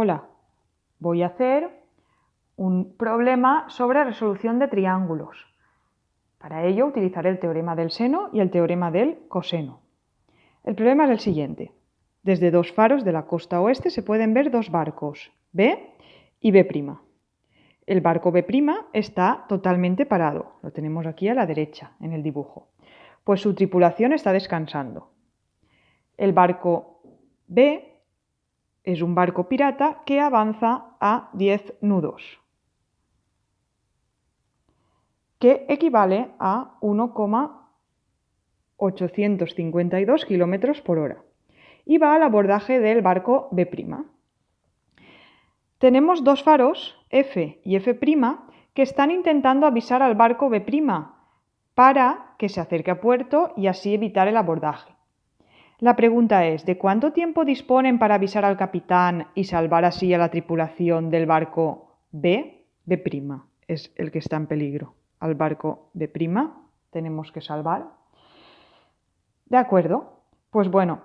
Hola, voy a hacer un problema sobre resolución de triángulos. Para ello utilizaré el teorema del seno y el teorema del coseno. El problema es el siguiente. Desde dos faros de la costa oeste se pueden ver dos barcos, B y B'. El barco B' está totalmente parado. Lo tenemos aquí a la derecha en el dibujo. Pues su tripulación está descansando. El barco B es un barco pirata que avanza a 10 nudos, que equivale a 1,852 km por hora, y va al abordaje del barco B'. Tenemos dos faros, F y F', que están intentando avisar al barco B' para que se acerque a puerto y así evitar el abordaje. La pregunta es, ¿de cuánto tiempo disponen para avisar al capitán y salvar así a la tripulación del barco B'? B' es el que está en peligro. Al barco B' tenemos que salvar. ¿De acuerdo? Pues bueno,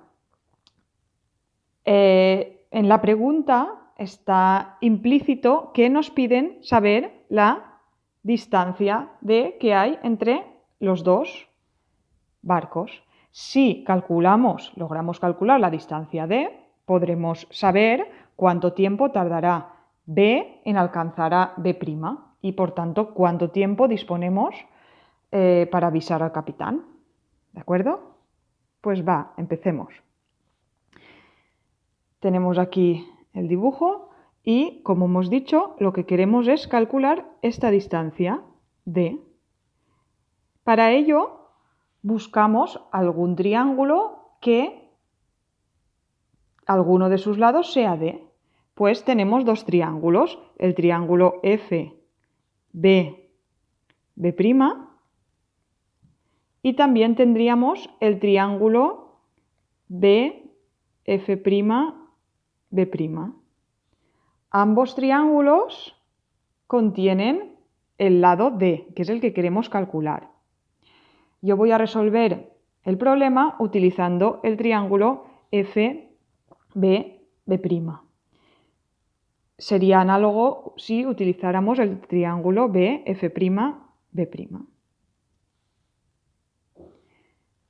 en la pregunta está implícito que nos piden saber la distancia que hay entre los dos barcos. Si logramos calcular la distancia D, podremos saber cuánto tiempo tardará B en alcanzar a B' y, por tanto, cuánto tiempo disponemos para avisar al capitán. ¿De acuerdo? Pues empecemos. Tenemos aquí el dibujo y, como hemos dicho, lo que queremos es calcular esta distancia D. Para ello, buscamos algún triángulo que alguno de sus lados sea D. Pues tenemos dos triángulos, el triángulo F, B, B', y también tendríamos el triángulo B, F', B'. Ambos triángulos contienen el lado D, que es el que queremos calcular. Yo voy a resolver el problema utilizando el triángulo FBB'. Sería análogo si utilizáramos el triángulo BF'B'.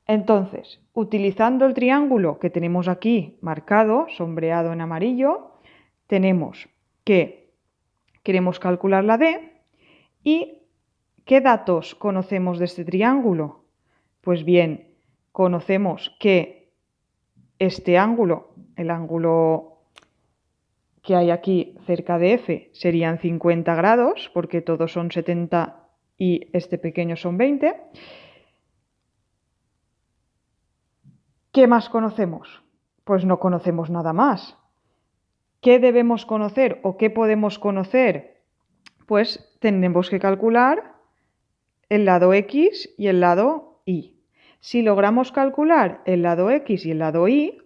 Entonces, utilizando el triángulo que tenemos aquí marcado, sombreado en amarillo, tenemos que queremos calcular la D. ¿Y qué datos conocemos de este triángulo? Pues bien, conocemos que este ángulo, el ángulo que hay aquí cerca de F, serían 50 grados, porque todos son 70 y este pequeño son 20. ¿Qué más conocemos? Pues no conocemos nada más. ¿Qué debemos conocer o qué podemos conocer? Pues tenemos que calcular el lado X y el lado Y. Si logramos calcular el lado X y el lado Y,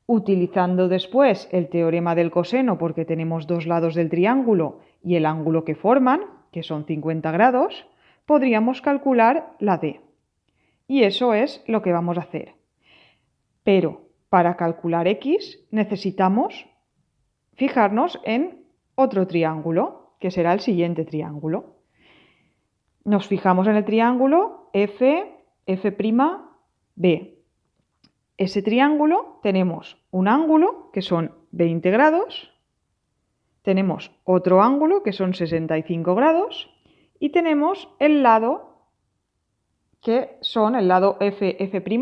utilizando después el teorema del coseno, porque tenemos dos lados del triángulo y el ángulo que forman, que son 50 grados, podríamos calcular la D. Y eso es lo que vamos a hacer. Pero para calcular X necesitamos fijarnos en otro triángulo, que será el siguiente triángulo. Nos fijamos en el triángulo F', Ese triángulo tenemos un ángulo que son 20 grados, tenemos otro ángulo que son 65 grados y tenemos el lado que son el lado F',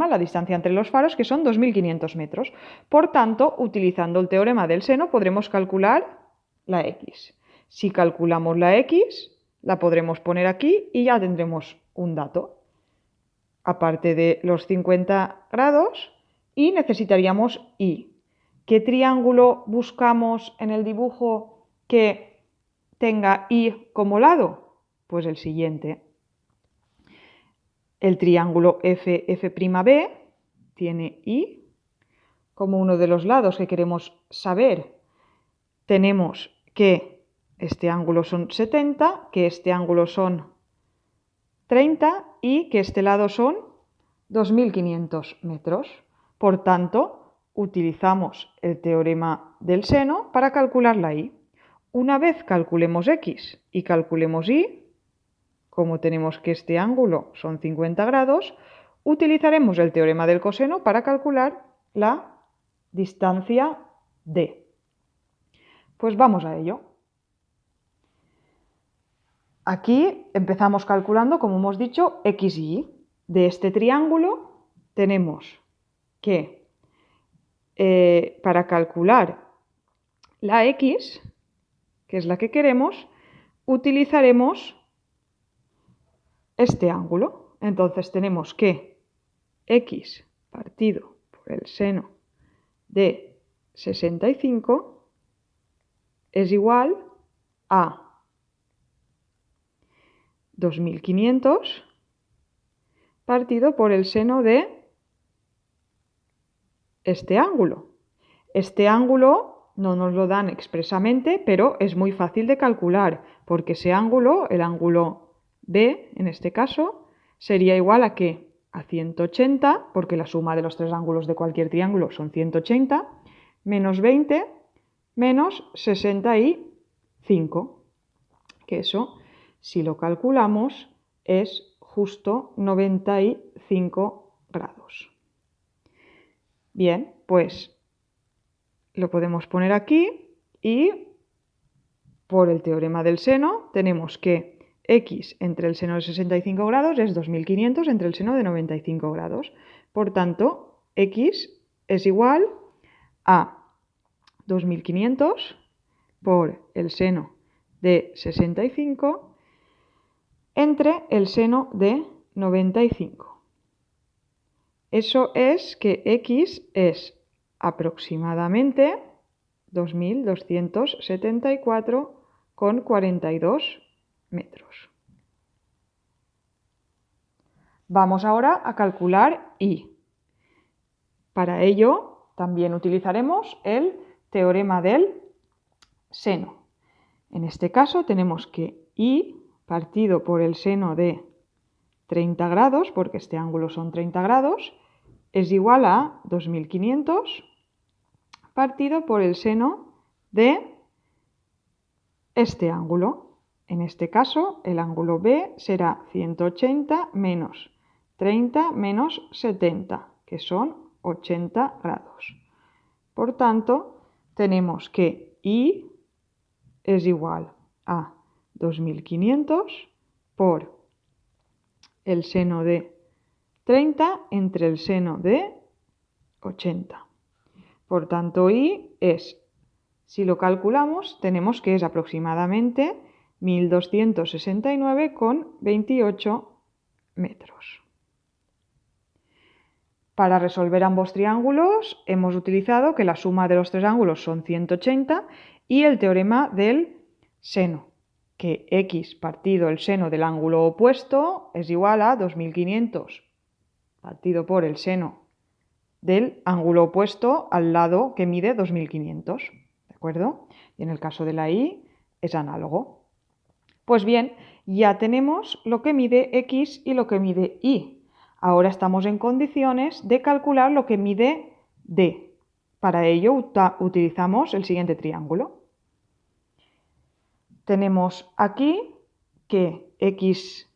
la distancia entre los faros, que son 2.500 metros. Por tanto, utilizando el teorema del seno podremos calcular la X. Si calculamos la X, la podremos poner aquí y ya tendremos un dato. Aparte de los 50 grados, y necesitaríamos Y. ¿Qué triángulo buscamos en el dibujo que tenga Y como lado? Pues el siguiente. El triángulo F'B tiene Y como uno de los lados que queremos saber. Tenemos que este ángulo son 70, que este ángulo son 30 y que este lado son 2.500 metros. Por tanto, utilizamos el teorema del seno para calcular la y. Una vez calculemos x y calculemos y, como tenemos que este ángulo son 50 grados, utilizaremos el teorema del coseno para calcular la distancia d. Pues vamos a ello. Aquí empezamos calculando, como hemos dicho, x y y. De este triángulo tenemos que para calcular la x, que es la que queremos, utilizaremos este ángulo. Entonces tenemos que x partido por el seno de 65 es igual a 2500 partido por el seno de este ángulo. Este ángulo no nos lo dan expresamente, pero es muy fácil de calcular, porque ese ángulo, el ángulo B, en este caso, sería igual a ¿qué? A 180, porque la suma de los tres ángulos de cualquier triángulo son 180, menos 20, menos 65, que eso, si lo calculamos, es justo 95 grados. Bien, pues lo podemos poner aquí y por el teorema del seno tenemos que x entre el seno de 65 grados es 2500 entre el seno de 95 grados. Por tanto, x es igual a 2500 por el seno de 65 entre el seno de 95. Eso es que x es aproximadamente 2274,42 metros. Vamos ahora a calcular y. Para ello también utilizaremos el teorema del seno. En este caso tenemos que y partido por el seno de 30 grados, porque este ángulo son 30 grados, es igual a 2500 partido por el seno de este ángulo. En este caso, el ángulo B será 180 menos 30 menos 70, que son 80 grados. Por tanto, tenemos que I es igual a 2500 por el seno de 30 entre el seno de 80. Por tanto, I es, si lo calculamos, tenemos que es aproximadamente 1269,28 metros. Para resolver ambos triángulos hemos utilizado que la suma de los tres ángulos son 180 y el teorema del seno, que x partido el seno del ángulo opuesto es igual a 2500 partido por el seno del ángulo opuesto al lado que mide 2500, ¿de acuerdo? Y en el caso de la y es análogo. Pues bien, ya tenemos lo que mide x y lo que mide y. Ahora estamos en condiciones de calcular lo que mide d. Para ello utilizamos el siguiente triángulo. Tenemos aquí que x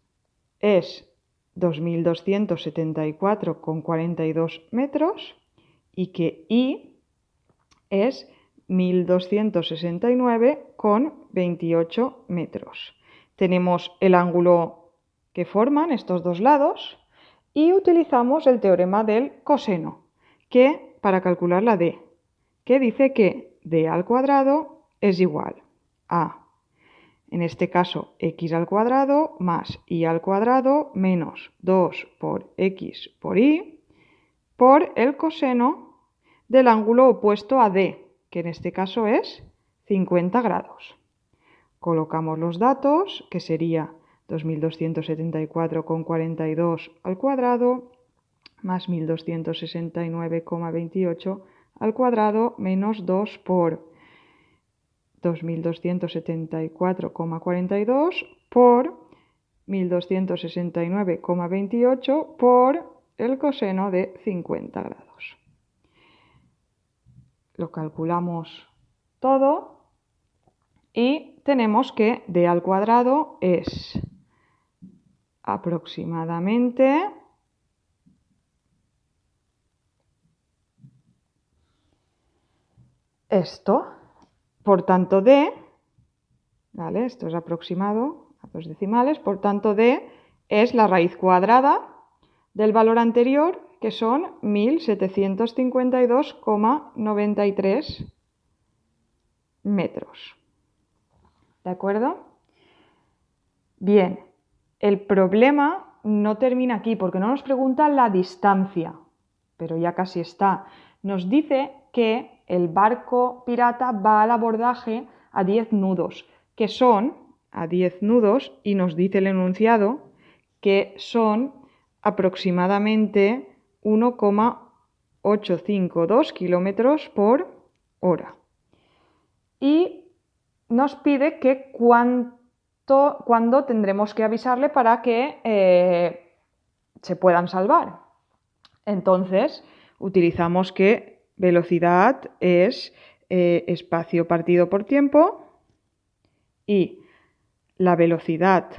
es 2274,42 metros y que y es 1269,28 metros. Tenemos el ángulo que forman estos dos lados y utilizamos el teorema del coseno, que para calcular la d, que dice que d al cuadrado es igual a, en este caso, x al cuadrado más y al cuadrado menos 2 por x por y por el coseno del ángulo opuesto a d, que en este caso es 50 grados. Colocamos los datos, que sería 2274,42 al cuadrado más 1269,28 al cuadrado menos 2 por 2274,42 por 1269,28 por el coseno de 50 grados. lo calculamos todo y tenemos que d al cuadrado es aproximadamente esto. Por tanto, d, ¿vale? Esto es aproximado a 2 decimales, por tanto, d es la raíz cuadrada del valor anterior, que son 1752,93 metros. ¿De acuerdo? Bien, el problema no termina aquí porque no nos pregunta la distancia, pero ya casi está. Nos dice que el barco pirata va al abordaje a 10 nudos, que son a 10 nudos, y nos dice el enunciado que son aproximadamente 1,852 kilómetros por hora. Y nos pide que cuándo tendremos que avisarle para que se puedan salvar. Entonces, utilizamos que velocidad es espacio partido por tiempo, y la velocidad,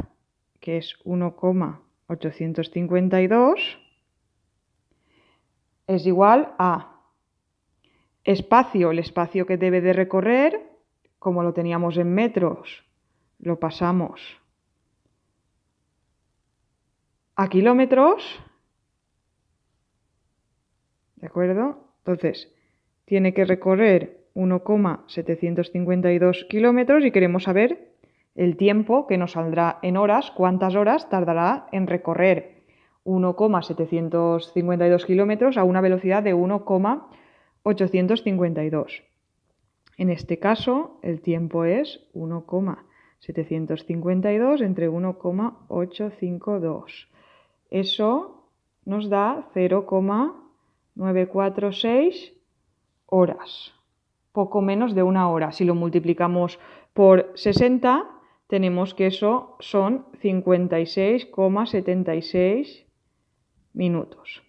que es 1,852, es igual a espacio, el espacio que debe de recorrer, como lo teníamos en metros, lo pasamos a kilómetros, ¿de acuerdo? Entonces, tiene que recorrer 1,752 kilómetros y queremos saber el tiempo que nos saldrá en horas, cuántas horas tardará en recorrer 1,752 kilómetros a una velocidad de 1,852. En este caso, el tiempo es 1,752 entre 1,852. Eso nos da 0,946 horas, poco menos de una hora. Si lo multiplicamos por 60, tenemos que eso son 56,76 minutos.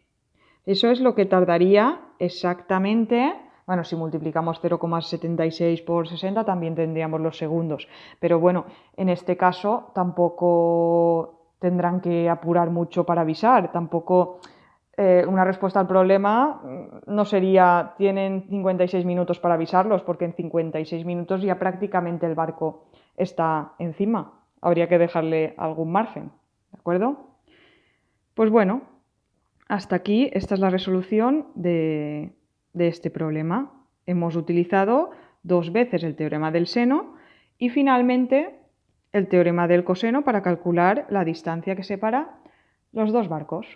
Eso es lo que tardaría exactamente. Bueno, si multiplicamos 0,76 por 60 también tendríamos los segundos. Pero bueno, en este caso tampoco tendrán que apurar mucho para avisar. Tampoco una respuesta al problema no sería tienen 56 minutos para avisarlos, porque en 56 minutos ya prácticamente el barco está encima. Habría que dejarle algún margen, ¿de acuerdo? Pues bueno, hasta aquí esta es la resolución de este problema. Hemos utilizado 2 veces el teorema del seno y finalmente el teorema del coseno para calcular la distancia que separa los dos barcos.